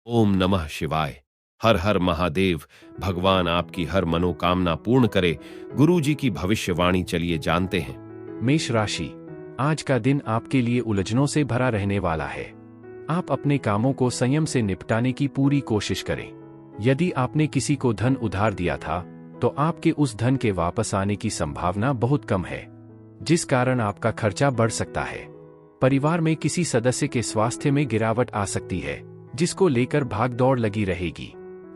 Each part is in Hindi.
ओम नमः शिवाय। हर हर महादेव। भगवान आपकी हर मनोकामना पूर्ण करे। गुरुजी की भविष्यवाणी चलिए जानते हैं। मेष राशि, आज का दिन आपके लिए उलझनों से भरा रहने वाला है। आप अपने कामों को संयम से निपटाने की पूरी कोशिश करें। यदि आपने किसी को धन उधार दिया था, तो आपके उस धन के वापस आने की संभावना बहुत कम है, जिस कारण आपका खर्चा बढ़ सकता है। परिवार में किसी सदस्य के स्वास्थ्य में गिरावट आ सकती है, जिसको लेकर भागदौड़ लगी रहेगी।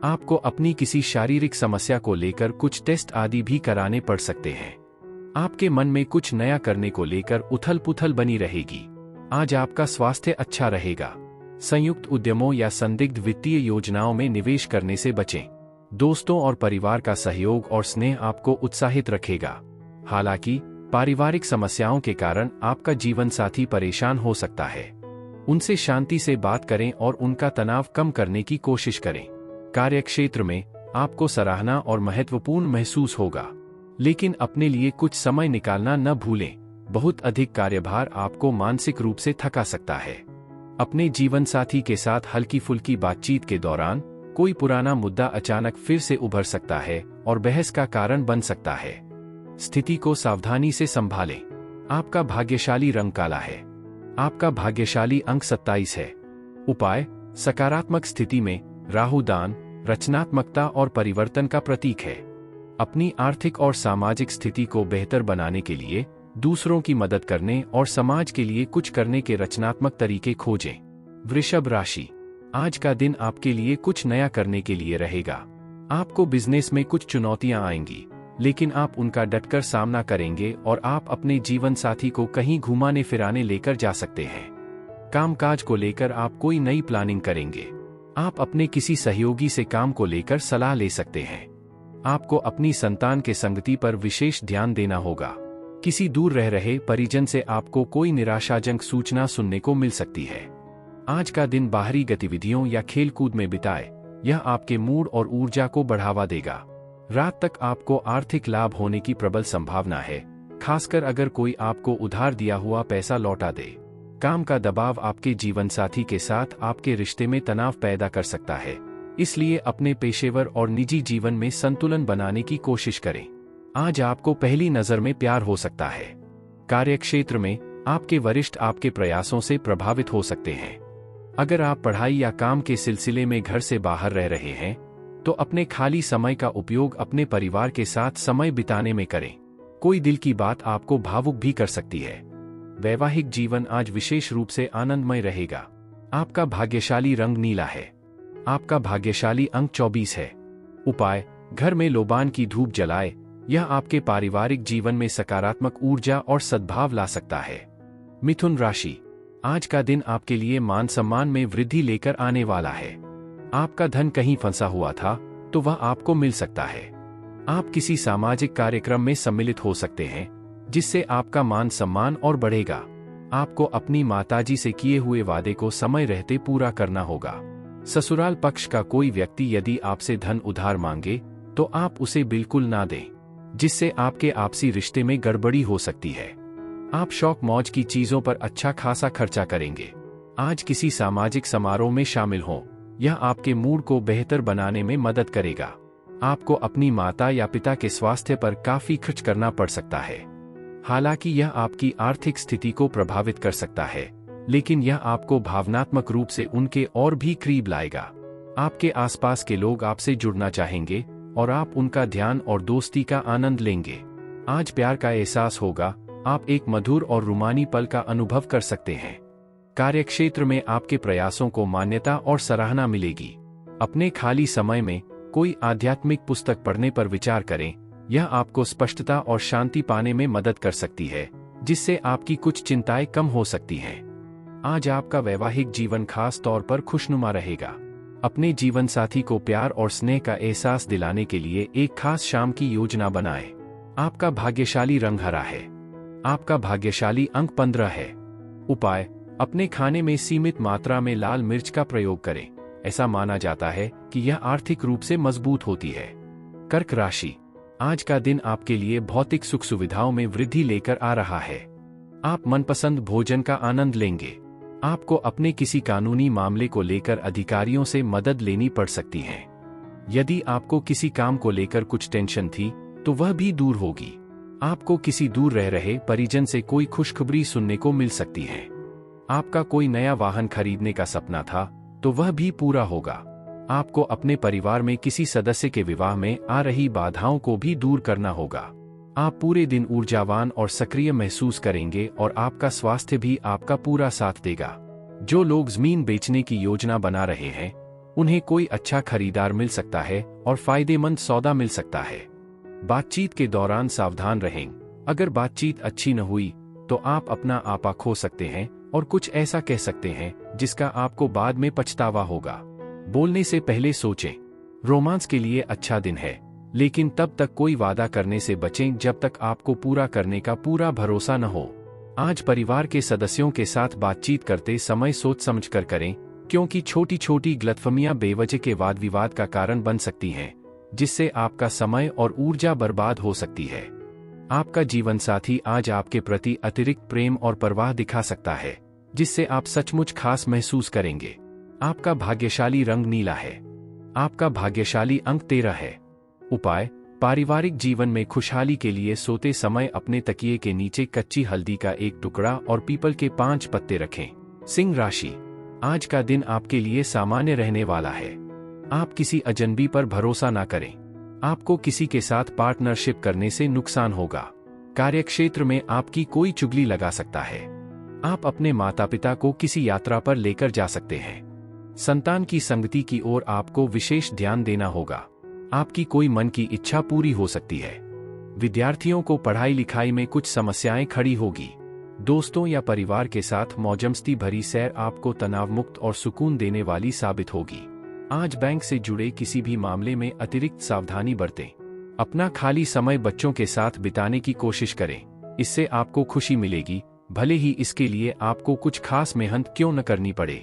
आपको अपनी किसी शारीरिक समस्या को लेकर कुछ टेस्ट आदि भी कराने पड़ सकते हैं। आपके मन में कुछ नया करने को लेकर उथल पुथल बनी रहेगी। आज आपका स्वास्थ्य अच्छा रहेगा। संयुक्त उद्यमों या संदिग्ध वित्तीय योजनाओं में निवेश करने से बचें। दोस्तों और परिवार का सहयोग और स्नेह आपको उत्साहित रखेगा। हालांकि पारिवारिक समस्याओं के कारण आपका जीवन साथी परेशान हो सकता है। उनसे शांति से बात करें और उनका तनाव कम करने की कोशिश करें। कार्यक्षेत्र में आपको सराहना और महत्वपूर्ण महसूस होगा, लेकिन अपने लिए कुछ समय निकालना न भूलें। बहुत अधिक कार्यभार आपको मानसिक रूप से थका सकता है। अपने जीवन साथी के साथ हल्की फुल्की बातचीत के दौरान कोई पुराना मुद्दा अचानक फिर से उभर सकता है और बहस का कारण बन सकता है। स्थिति को सावधानी से संभालें। आपका भाग्यशाली रंग काला है। आपका भाग्यशाली अंक 27 है। उपाय: सकारात्मक स्थिति में राहु दान रचनात्मकता और परिवर्तन का प्रतीक है। अपनी आर्थिक और सामाजिक स्थिति को बेहतर बनाने के लिए दूसरों की मदद करने और समाज के लिए कुछ करने के रचनात्मक तरीके खोजें। वृषभ राशि, आज का दिन आपके लिए कुछ नया करने के लिए रहेगा। आपको बिजनेस में कुछ चुनौतियां आएंगी, लेकिन आप उनका डटकर सामना करेंगे और आप अपने जीवन साथी को कहीं घुमाने फिराने लेकर जा सकते हैं। कामकाज को लेकर आप कोई नई प्लानिंग करेंगे। आप अपने किसी सहयोगी से काम को लेकर सलाह ले सकते हैं। आपको अपनी संतान के संगति पर विशेष ध्यान देना होगा। किसी दूर रह रहे परिजन से आपको कोई निराशाजनक सूचना सुनने को मिल सकती है। आज का दिन बाहरी गतिविधियों या खेलकूद में बिताए, यह आपके मूड और ऊर्जा को बढ़ावा देगा। रात तक आपको आर्थिक लाभ होने की प्रबल संभावना है, खासकर अगर कोई आपको उधार दिया हुआ पैसा लौटा दे। काम का दबाव आपके जीवनसाथी के साथ आपके रिश्ते में तनाव पैदा कर सकता है, इसलिए अपने पेशेवर और निजी जीवन में संतुलन बनाने की कोशिश करें। आज आपको पहली नजर में प्यार हो सकता है। कार्यक्षेत्र में आपके वरिष्ठ आपके प्रयासों से प्रभावित हो सकते हैं। अगर आप पढ़ाई या काम के सिलसिले में घर से बाहर रह रहे हैं, तो अपने खाली समय का उपयोग अपने परिवार के साथ समय बिताने में करें। कोई दिल की बात आपको भावुक भी कर सकती है। वैवाहिक जीवन आज विशेष रूप से आनंदमय रहेगा। आपका भाग्यशाली रंग नीला है। आपका भाग्यशाली अंक 24 है। उपाय: घर में लोबान की धूप जलाए। यह आपके पारिवारिक जीवन में सकारात्मक ऊर्जा और सद्भाव ला सकता है। मिथुन राशि, आज का दिन आपके लिए मान सम्मान में वृद्धि लेकर आने वाला है। आपका धन कहीं फंसा हुआ था, तो वह आपको मिल सकता है। आप किसी सामाजिक कार्यक्रम में सम्मिलित हो सकते हैं, जिससे आपका मान सम्मान और बढ़ेगा। आपको अपनी माताजी से किए हुए वादे को समय रहते पूरा करना होगा। ससुराल पक्ष का कोई व्यक्ति यदि आपसे धन उधार मांगे, तो आप उसे बिल्कुल ना दें, जिससे आपके आपसी रिश्ते में गड़बड़ी हो सकती है। आप शौक मौज की चीजों पर अच्छा खासा खर्चा करेंगे। आज किसी सामाजिक समारोह में शामिल हों, यह आपके मूड को बेहतर बनाने में मदद करेगा। आपको अपनी माता या पिता के स्वास्थ्य पर काफी खर्च करना पड़ सकता है। हालांकि यह आपकी आर्थिक स्थिति को प्रभावित कर सकता है, लेकिन यह आपको भावनात्मक रूप से उनके और भी करीब लाएगा। आपके आसपास के लोग आपसे जुड़ना चाहेंगे और आप उनका ध्यान और दोस्ती का आनंद लेंगे। आज प्यार का एहसास होगा। आप एक मधुर और रूमानी पल का अनुभव कर सकते हैं। कार्यक्षेत्र में आपके प्रयासों को मान्यता और सराहना मिलेगी। अपने खाली समय में कोई आध्यात्मिक पुस्तक पढ़ने पर विचार करें। यह आपको स्पष्टता और शांति पाने में मदद कर सकती है, जिससे आपकी कुछ चिंताएं कम हो सकती हैं। आज आपका वैवाहिक जीवन खास तौर पर खुशनुमा रहेगा। अपने जीवन साथी को प्यार और स्नेह का एहसास दिलाने के लिए एक खास शाम की योजना बनाएं। आपका भाग्यशाली रंग हरा है। आपका भाग्यशाली अंक 15 है। उपाय: अपने खाने में सीमित मात्रा में लाल मिर्च का प्रयोग करें। ऐसा माना जाता है कि यह आर्थिक रूप से मजबूत होती है। कर्क राशि, आज का दिन आपके लिए भौतिक सुख सुविधाओं में वृद्धि लेकर आ रहा है। आप मनपसंद भोजन का आनंद लेंगे। आपको अपने किसी कानूनी मामले को लेकर अधिकारियों से मदद लेनी पड़ सकती है। यदि आपको किसी काम को लेकर कुछ टेंशन थी तो वह भी दूर होगी। आपको किसी दूर रह रहे परिजन से कोई खुशखबरी सुनने को मिल सकती है। आपका कोई नया वाहन खरीदने का सपना था तो वह भी पूरा होगा। आपको अपने परिवार में किसी सदस्य के विवाह में आ रही बाधाओं को भी दूर करना होगा। आप पूरे दिन ऊर्जावान और सक्रिय महसूस करेंगे और आपका स्वास्थ्य भी आपका पूरा साथ देगा। जो लोग जमीन बेचने की योजना बना रहे हैं उन्हें कोई अच्छा खरीदार मिल सकता है और फायदेमंद सौदा मिल सकता है। बातचीत के दौरान सावधान रहें। अगर बातचीत अच्छी न हुई तो आप अपना आपा खो सकते हैं और कुछ ऐसा कह सकते हैं जिसका आपको बाद में पछतावा होगा। बोलने से पहले सोचें। रोमांस के लिए अच्छा दिन है, लेकिन तब तक कोई वादा करने से बचें जब तक आपको पूरा करने का पूरा भरोसा न हो। आज परिवार के सदस्यों के साथ बातचीत करते समय सोच समझकर करें, क्योंकि छोटी छोटी गलतफहमियां बेवजह के वाद विवाद का कारण बन सकती हैं, जिससे आपका समय और ऊर्जा बर्बाद हो सकती है। आपका जीवनसाथी आज आपके प्रति अतिरिक्त प्रेम और परवाह दिखा सकता है, जिससे आप सचमुच खास महसूस करेंगे। आपका भाग्यशाली रंग नीला है। आपका भाग्यशाली अंक 13 है। उपाय: पारिवारिक जीवन में खुशहाली के लिए सोते समय अपने तकिए के नीचे कच्ची हल्दी का एक टुकड़ा और पीपल के 5 पत्ते रखें। सिंह राशि, आज का दिन आपके लिए सामान्य रहने वाला है। आप किसी अजनबी पर भरोसा ना करें। आपको किसी के साथ पार्टनरशिप करने से नुकसान होगा। कार्यक्षेत्र में आपकी कोई चुगली लगा सकता है। आप अपने माता पिता को किसी यात्रा पर लेकर जा सकते हैं। संतान की संगति की ओर आपको विशेष ध्यान देना होगा। आपकी कोई मन की इच्छा पूरी हो सकती है। विद्यार्थियों को पढ़ाई लिखाई में कुछ समस्याएं खड़ी होगी। दोस्तों या परिवार के साथ मौजमस्ती भरी सैर आपको तनावमुक्त और सुकून देने वाली साबित होगी। आज बैंक से जुड़े किसी भी मामले में अतिरिक्त सावधानी बरतें। अपना खाली समय बच्चों के साथ बिताने की कोशिश करें। इससे आपको खुशी मिलेगी, भले ही इसके लिए आपको कुछ खास मेहनत क्यों न करनी पड़े।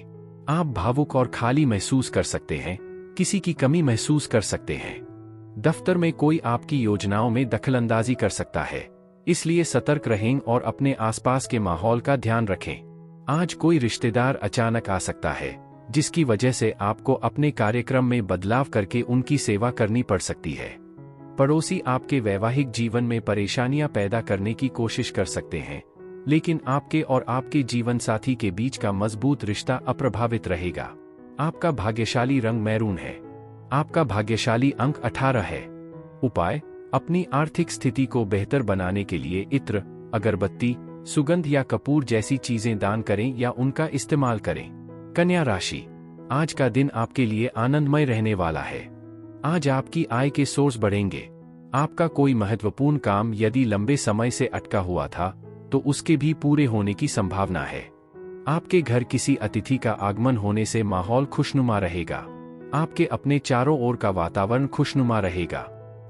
आप भावुक और खाली महसूस कर सकते हैं, किसी की कमी महसूस कर सकते हैं। दफ्तर में कोई आपकी योजनाओं में दखलंदाजी कर सकता है, इसलिए सतर्क रहें और अपने आसपास के माहौल का ध्यान रखें। आज कोई रिश्तेदार अचानक आ सकता है, जिसकी वजह से आपको अपने कार्यक्रम में बदलाव करके उनकी सेवा करनी पड़ सकती है। पड़ोसी आपके वैवाहिक जीवन में परेशानियां पैदा करने की कोशिश कर सकते हैं, लेकिन आपके और आपके जीवन साथी के बीच का मजबूत रिश्ता अप्रभावित रहेगा। आपका भाग्यशाली रंग मैरून है। आपका भाग्यशाली अंक 18 है। उपाय: अपनी आर्थिक स्थिति को बेहतर बनाने के लिए इत्र, अगरबत्ती, सुगंध या कपूर जैसी चीजें दान करें या उनका इस्तेमाल करें। कन्या राशि, आज का दिन आपके लिए आनंदमय रहने वाला है। आज आपकी आय के सोर्स बढ़ेंगे। आपका कोई महत्वपूर्ण काम यदि लंबे समय से अटका हुआ था तो उसके भी पूरे होने की संभावना है। आपके घर किसी अतिथि का आगमन होने से माहौल खुशनुमा रहेगा। आपके अपने चारों ओर का वातावरण खुशनुमा रहेगा।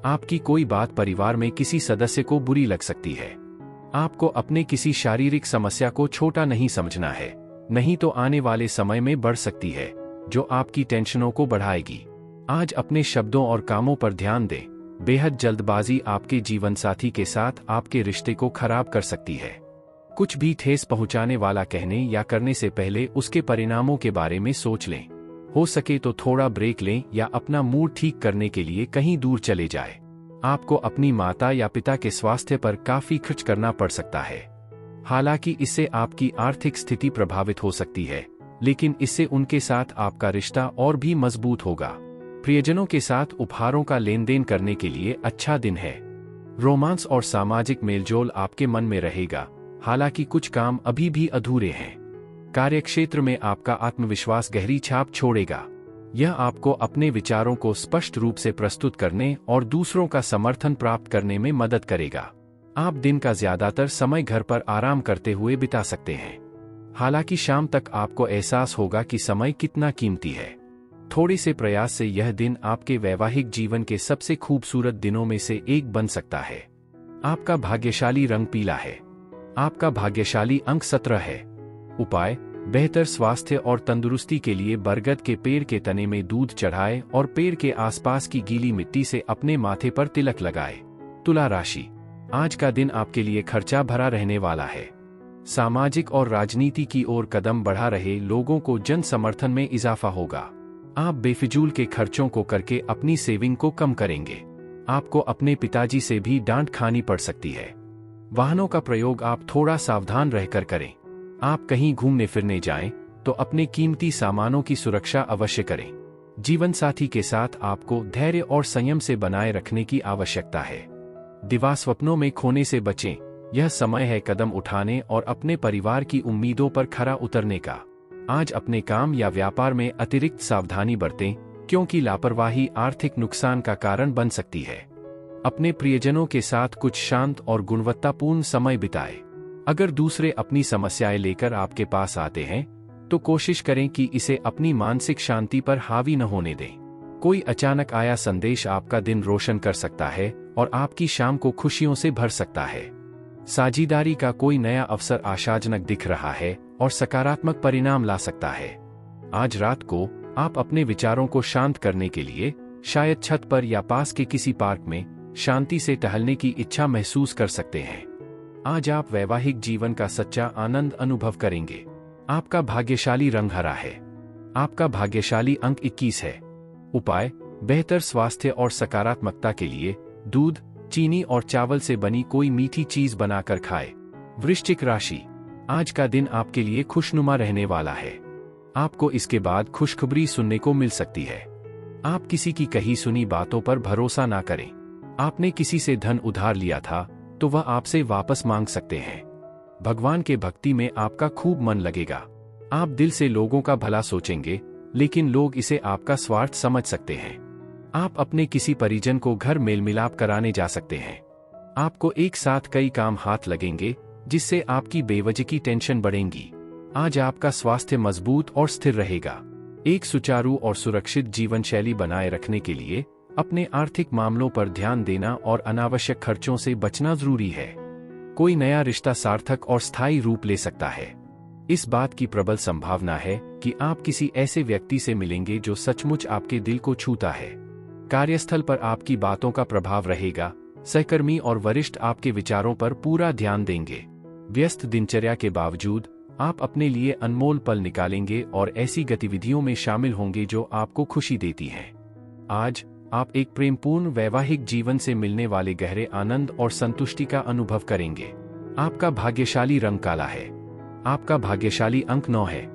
आपकी कोई बात परिवार में किसी सदस्य को बुरी लग सकती है। आपको अपने किसी शारीरिक समस्या को छोटा नहीं समझना है, नहीं तो आने वाले समय में बढ़ सकती है, जो आपकी टेंशनों को बढ़ाएगी। आज अपने शब्दों और कामों पर ध्यान दें। बेहद जल्दबाजी आपके जीवनसाथी के साथ आपके रिश्ते को खराब कर सकती है। कुछ भी ठेस पहुंचाने वाला कहने या करने से पहले उसके परिणामों के बारे में सोच लें। हो सके तो थोड़ा ब्रेक लें या अपना मूड ठीक करने के लिए कहीं दूर चले जाएं। आपको अपनी माता या पिता के स्वास्थ्य पर काफी खर्च करना पड़ सकता है। हालांकि इससे आपकी आर्थिक स्थिति प्रभावित हो सकती है, लेकिन इससे उनके साथ आपका रिश्ता और भी मजबूत होगा। प्रियजनों के साथ उपहारों का लेन देन करने के लिए अच्छा दिन है। रोमांस और सामाजिक मेलजोल आपके मन में रहेगा, हालांकि कुछ काम अभी भी अधूरे हैं। कार्यक्षेत्र में आपका आत्मविश्वास गहरी छाप छोड़ेगा। यह आपको अपने विचारों को स्पष्ट रूप से प्रस्तुत करने और दूसरों का समर्थन प्राप्त करने में मदद करेगा। आप दिन का ज्यादातर समय घर पर आराम करते हुए बिता सकते हैं। हालांकि शाम तक आपको एहसास होगा कि समय कितना कीमती है। थोड़े से प्रयास से यह दिन आपके वैवाहिक जीवन के सबसे खूबसूरत दिनों में से एक बन सकता है। आपका भाग्यशाली रंग पीला है। आपका भाग्यशाली अंक 17 है। उपाय: बेहतर स्वास्थ्य और तंदुरुस्ती के लिए बरगद के पेड़ के तने में दूध चढ़ाएं और पेड़ के आसपास की गीली मिट्टी से अपने माथे पर तिलक लगाएं। तुला राशि, आज का दिन आपके लिए खर्चा भरा रहने वाला है। सामाजिक और राजनीति की ओर कदम बढ़ा रहे लोगों को जन समर्थन में इजाफा होगा। आप बेफिजूल के खर्चों को करके अपनी सेविंग को कम करेंगे। आपको अपने पिताजी से भी डांट खानी पड़ सकती है। वाहनों का प्रयोग आप थोड़ा सावधान रहकर करें। आप कहीं घूमने फिरने जाएं तो अपने कीमती सामानों की सुरक्षा अवश्य करें। जीवन साथी के साथ आपको धैर्य और संयम से बनाए रखने की आवश्यकता है। दिवास्वप्नों में खोने से बचें। यह समय है कदम उठाने और अपने परिवार की उम्मीदों पर खरा उतरने का। आज अपने काम या व्यापार में अतिरिक्त सावधानी बरतें, क्योंकि लापरवाही आर्थिक नुकसान का कारण बन सकती है। अपने प्रियजनों के साथ कुछ शांत और गुणवत्तापूर्ण समय बिताएं। अगर दूसरे अपनी समस्याएं लेकर आपके पास आते हैं, तो कोशिश करें कि इसे अपनी मानसिक शांति पर हावी न होने दें। कोई अचानक आया संदेश आपका दिन रोशन कर सकता है और आपकी शाम को खुशियों से भर सकता है। साझेदारी का कोई नया अवसर आशाजनक दिख रहा है और सकारात्मक परिणाम ला सकता है। आज रात को आप अपने विचारों को शांत करने के लिए शायद छत पर या पास के किसी पार्क में शांति से टहलने की इच्छा महसूस कर सकते हैं। आज आप वैवाहिक जीवन का सच्चा आनंद अनुभव करेंगे। आपका भाग्यशाली रंग हरा है। आपका भाग्यशाली अंक 21 है। उपाय: बेहतर स्वास्थ्य और सकारात्मकता के लिए दूध, चीनी और चावल से बनी कोई मीठी चीज बनाकर खाएं। वृश्चिक राशि, आज का दिन आपके लिए खुशनुमा रहने वाला है। आपको इसके बाद खुशखबरी सुनने को मिल सकती है। आप किसी की कही सुनी बातों पर भरोसा ना करें। आपने किसी से धन उधार लिया था तो वह आपसे वापस मांग सकते हैं। भगवान के भक्ति में आपका खूब मन लगेगा। आप दिल से लोगों का भला सोचेंगे, लेकिन लोग इसे आपका स्वार्थ समझ सकते हैं। आप अपने किसी परिजन को घर मेल मिलाप कराने जा सकते हैं। आपको एक साथ कई काम हाथ लगेंगे, जिससे आपकी बेवजह की टेंशन बढ़ेगी। आज आपका स्वास्थ्य मजबूत और स्थिर रहेगा। एक सुचारू और सुरक्षित जीवन शैली बनाए रखने के लिए अपने आर्थिक मामलों पर ध्यान देना और अनावश्यक खर्चों से बचना जरूरी है। कोई नया रिश्ता सार्थक और स्थायी रूप ले सकता है। इस बात की प्रबल संभावना है कि आप किसी ऐसे व्यक्ति से मिलेंगे जो सचमुच आपके दिल को छूता है। कार्यस्थल पर आपकी बातों का प्रभाव रहेगा। सहकर्मी और वरिष्ठ आपके विचारों पर पूरा ध्यान देंगे। व्यस्त दिनचर्या के बावजूद आप अपने लिए अनमोल पल निकालेंगे और ऐसी गतिविधियों में शामिल होंगे जो आपको खुशी देती हैं। आज आप एक प्रेमपूर्ण वैवाहिक जीवन से मिलने वाले गहरे आनंद और संतुष्टि का अनुभव करेंगे। आपका भाग्यशाली रंग काला है। आपका भाग्यशाली अंक 9 है।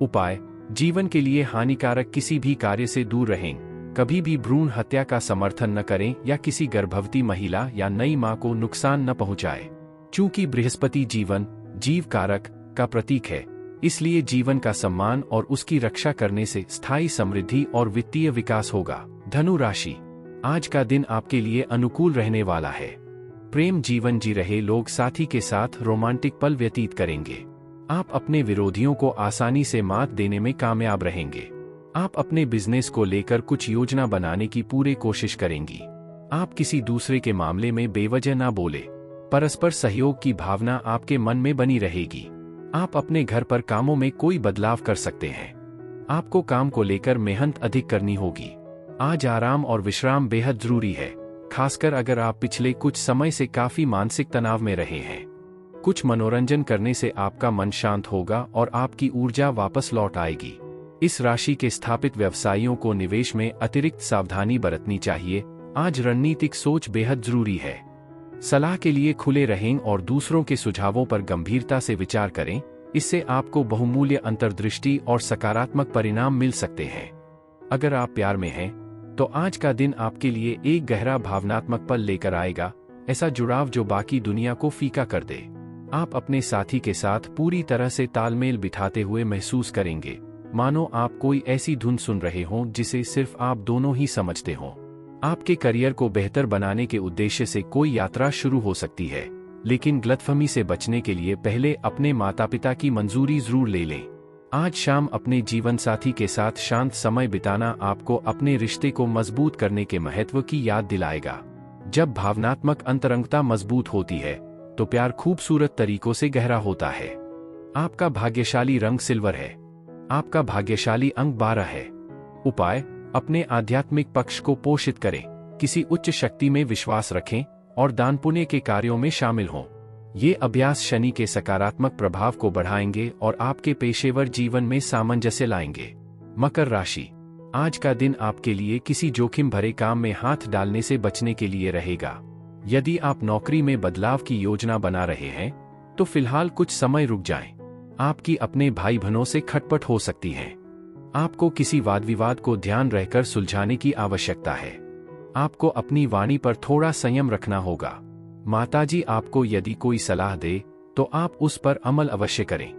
उपाय: जीवन के लिए हानिकारक किसी भी कार्य से दूर रहें। कभी भी भ्रूण हत्या का समर्थन न करें या किसी गर्भवती महिला या नई मां को नुकसान न पहुंचाएं। चूंकि बृहस्पति जीवन, जीव कारक का प्रतीक है, इसलिए जीवन का सम्मान और उसकी रक्षा करने से स्थायी समृद्धि और वित्तीय विकास होगा। धनु राशि, आज का दिन आपके लिए अनुकूल रहने वाला है। प्रेम जीवन जी रहे लोग साथी के साथ रोमांटिक पल व्यतीत करेंगे। आप अपने विरोधियों को आसानी से मात देने में कामयाब रहेंगे। आप अपने बिजनेस को लेकर कुछ योजना बनाने की पूरी कोशिश करेंगी। आप किसी दूसरे के मामले में बेवजह ना बोले। परस्पर सहयोग की भावना आपके मन में बनी रहेगी। आप अपने घर पर कामों में कोई बदलाव कर सकते हैं। आपको काम को लेकर मेहनत अधिक करनी होगी। आज आराम और विश्राम बेहद जरूरी है, खासकर अगर आप पिछले कुछ समय से काफी मानसिक तनाव में रहे हैं। कुछ मनोरंजन करने से आपका मन शांत होगा और आपकी ऊर्जा वापस लौट आएगी। इस राशि के स्थापित व्यवसायियों को निवेश में अतिरिक्त सावधानी बरतनी चाहिए। आज रणनीतिक सोच बेहद जरूरी है। सलाह के लिए खुले रहें और दूसरों के सुझावों पर गंभीरता से विचार करें। इससे आपको बहुमूल्य अंतर्दृष्टि और सकारात्मक परिणाम मिल सकते हैं। अगर आप प्यार में हैं, तो आज का दिन आपके लिए एक गहरा भावनात्मक पल लेकर आएगा, ऐसा जुड़ाव जो बाकी दुनिया को फीका कर दे। आप अपने साथी के साथ पूरी तरह से तालमेल बिठाते हुए महसूस करेंगे, मानो आप कोई ऐसी धुन सुन रहे हों जिसे सिर्फ आप दोनों ही समझते हों। आपके करियर को बेहतर बनाने के उद्देश्य से कोई यात्रा शुरू हो सकती है, लेकिन गलतफहमी से बचने के लिए पहले अपने माता पिता की मंजूरी जरूर ले लें। आज शाम अपने जीवन साथी के साथ शांत समय बिताना आपको अपने रिश्ते को मजबूत करने के महत्व की याद दिलाएगा। जब भावनात्मक अंतरंगता मजबूत होती है, तो प्यार खूबसूरत तरीकों से गहरा होता है। आपका भाग्यशाली रंग सिल्वर है। आपका भाग्यशाली अंक 12 है। उपाय: अपने आध्यात्मिक पक्ष को पोषित करें, किसी उच्च शक्ति में विश्वास रखें और दान पुण्य के कार्यों में शामिल हों। ये अभ्यास शनि के सकारात्मक प्रभाव को बढ़ाएंगे और आपके पेशेवर जीवन में सामंजस्य लाएंगे। मकर राशि, आज का दिन आपके लिए किसी जोखिम भरे काम में हाथ डालने से बचने के लिए रहेगा। यदि आप नौकरी में बदलाव की योजना बना रहे हैं, तो फिलहाल कुछ समय रुक जाएं। आपकी अपने भाई बहनों से खटपट हो सकती है। आपको किसी वाद विवाद को ध्यान रहकर सुलझाने की आवश्यकता है। आपको अपनी वाणी पर थोड़ा संयम रखना होगा। माताजी आपको यदि कोई सलाह दे तो आप उस पर अमल अवश्य करें।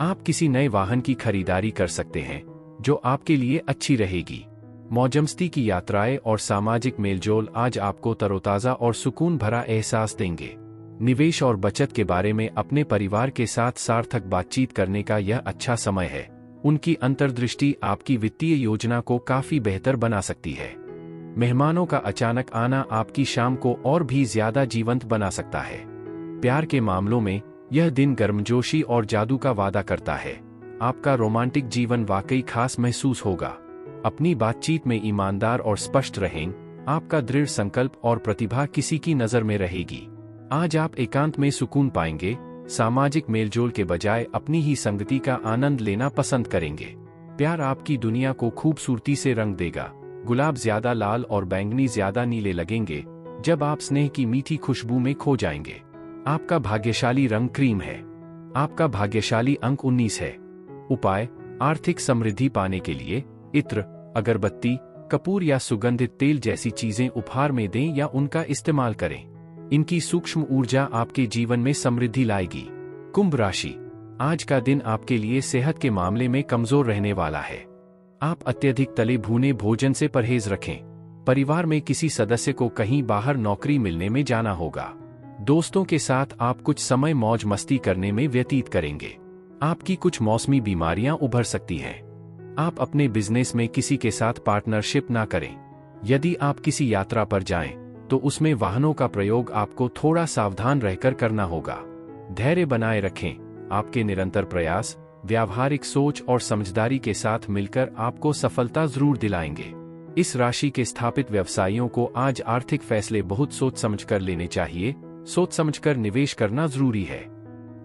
आप किसी नए वाहन की खरीदारी कर सकते हैं जो आपके लिए अच्छी रहेगी। मौजमस्ती की यात्राएं और सामाजिक मेलजोल आज आपको तरोताजा और सुकून भरा एहसास देंगे। निवेश और बचत के बारे में अपने परिवार के साथ सार्थक बातचीत करने का यह अच्छा समय है। उनकी अंतर्दृष्टि आपकी वित्तीय योजना को काफी बेहतर बना सकती है। मेहमानों का अचानक आना आपकी शाम को और भी ज्यादा जीवंत बना सकता है। प्यार के मामलों में यह दिन गर्मजोशी और जादू का वादा करता है। आपका रोमांटिक जीवन वाकई खास महसूस होगा। अपनी बातचीत में ईमानदार और स्पष्ट रहें। आपका दृढ़ संकल्प और प्रतिभा किसी की नजर में रहेगी। आज आप एकांत में सुकून पाएंगे। सामाजिक मेलजोल के बजाय अपनी ही संगति का आनंद लेना पसंद करेंगे। प्यार आपकी दुनिया को खूबसूरती से रंग देगा। गुलाब ज्यादा लाल और बैंगनी ज्यादा नीले लगेंगे जब आप स्नेह की मीठी खुशबू में खो जाएंगे। आपका भाग्यशाली रंग क्रीम है। आपका भाग्यशाली अंक 19 है। उपाय, आर्थिक समृद्धि पाने के लिए इत्र, अगरबत्ती, कपूर या सुगंधित तेल जैसी चीजें उपहार में दें या उनका इस्तेमाल करें। इनकी सूक्ष्म ऊर्जा आपके जीवन में समृद्धि लाएगी। कुंभ राशि, आज का दिन आपके लिए सेहत के मामले में कमजोर रहने वाला है। आप अत्यधिक तले भुने भोजन से परहेज रखें। परिवार में किसी सदस्य को कहीं बाहर नौकरी मिलने में जाना होगा। दोस्तों के साथ आप कुछ समय मौज मस्ती करने में व्यतीत करेंगे। आपकी कुछ मौसमी बीमारियां उभर सकती हैं। आप अपने बिजनेस में किसी के साथ पार्टनरशिप ना करें। यदि आप किसी यात्रा पर जाएं, तो उसमें वाहनों का प्रयोग आपको थोड़ा सावधान रहकर करना होगा। धैर्य बनाए रखें। आपके निरंतर प्रयास, व्यावहारिक सोच और समझदारी के साथ मिलकर आपको सफलता जरूर दिलाएंगे। इस राशि के स्थापित व्यवसायियों को आज आर्थिक फैसले बहुत सोच समझकर लेने चाहिए। सोच समझकर निवेश करना जरूरी है।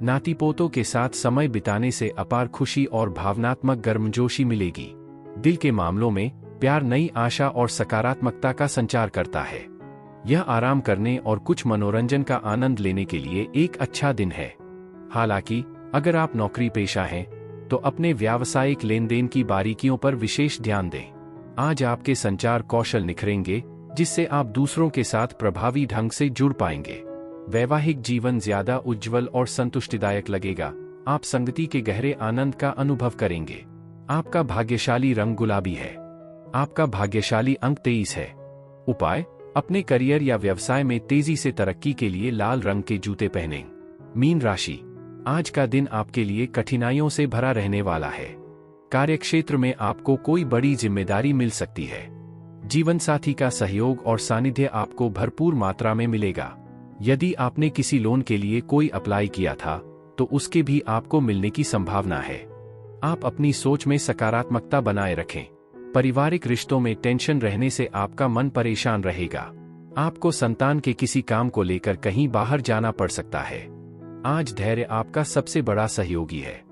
नाती-पोतों के साथ समय बिताने से अपार खुशी और भावनात्मक गर्मजोशी मिलेगी। दिल के मामलों में प्यार नई आशा और सकारात्मकता का संचार करता है। यह आराम करने और कुछ मनोरंजन का आनंद लेने के लिए एक अच्छा दिन है। हालांकि अगर आप नौकरी पेशा हैं, तो अपने व्यावसायिक लेन देन की बारीकियों पर विशेष ध्यान दें। आज आपके संचार कौशल निखरेंगे, जिससे आप दूसरों के साथ प्रभावी ढंग से जुड़ पाएंगे। वैवाहिक जीवन ज्यादा उज्जवल और संतुष्टिदायक लगेगा। आप संगति के गहरे आनंद का अनुभव करेंगे। आपका भाग्यशाली रंग गुलाबी है। आपका भाग्यशाली अंक 23 है। उपाय, अपने करियर या व्यवसाय में तेजी से तरक्की के लिए लाल रंग के जूते पहनें। मीन राशि, आज का दिन आपके लिए कठिनाइयों से भरा रहने वाला है। कार्यक्षेत्र में आपको कोई बड़ी जिम्मेदारी मिल सकती है। जीवन साथी का सहयोग और सानिध्य आपको भरपूर मात्रा में मिलेगा। यदि आपने किसी लोन के लिए कोई अप्लाई किया था, तो उसके भी आपको मिलने की संभावना है। आप अपनी सोच में सकारात्मकता बनाए रखें। पारिवारिक रिश्तों में टेंशन रहने से आपका मन परेशान रहेगा। आपको संतान के किसी काम को लेकर कहीं बाहर जाना पड़ सकता है। आज धैर्य आपका सबसे बड़ा सहयोगी है।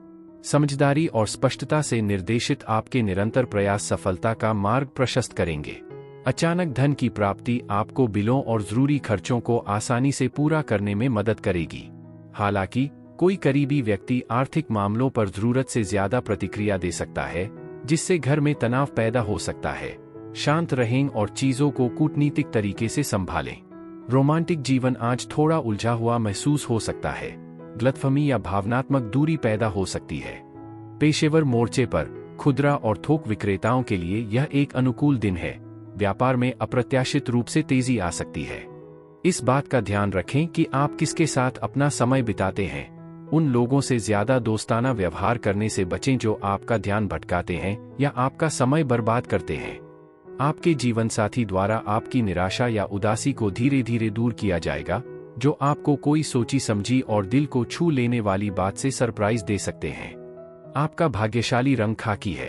समझदारी और स्पष्टता से निर्देशित आपके निरंतर प्रयास सफलता का मार्ग प्रशस्त करेंगे। अचानक धन की प्राप्ति आपको बिलों और जरूरी खर्चों को आसानी से पूरा करने में मदद करेगी। हालांकि कोई करीबी व्यक्ति आर्थिक मामलों पर जरूरत से ज्यादा प्रतिक्रिया दे सकता है, जिससे घर में तनाव पैदा हो सकता है। शांत रहें और चीजों को कूटनीतिक तरीके से संभालें। रोमांटिक जीवन आज थोड़ा उलझा हुआ महसूस हो सकता है। गलतफहमी या भावनात्मक दूरी पैदा हो सकती है। पेशेवर मोर्चे पर खुदरा और थोक विक्रेताओं के लिए यह एक अनुकूल दिन है। व्यापार में अप्रत्याशित रूप से तेजी आ सकती है। इस बात का ध्यान रखें कि आप किसके साथ अपना समय बिताते हैं। उन लोगों से ज्यादा दोस्ताना व्यवहार करने से बचें जो आपका ध्यान भटकाते हैं या आपका समय बर्बाद करते हैं। आपके जीवन साथी द्वारा आपकी निराशा या उदासी को धीरे धीरे दूर किया जाएगा, जो आपको कोई सोची समझी और दिल को छू लेने वाली बात से सरप्राइज दे सकते हैं। आपका भाग्यशाली रंग खाकी है।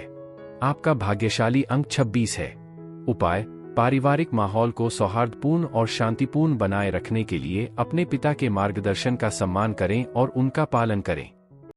आपका भाग्यशाली अंक 26 है। उपाय, पारिवारिक माहौल को सौहार्दपूर्ण और शांतिपूर्ण बनाए रखने के लिए अपने पिता के मार्गदर्शन का सम्मान करें और उनका पालन करें।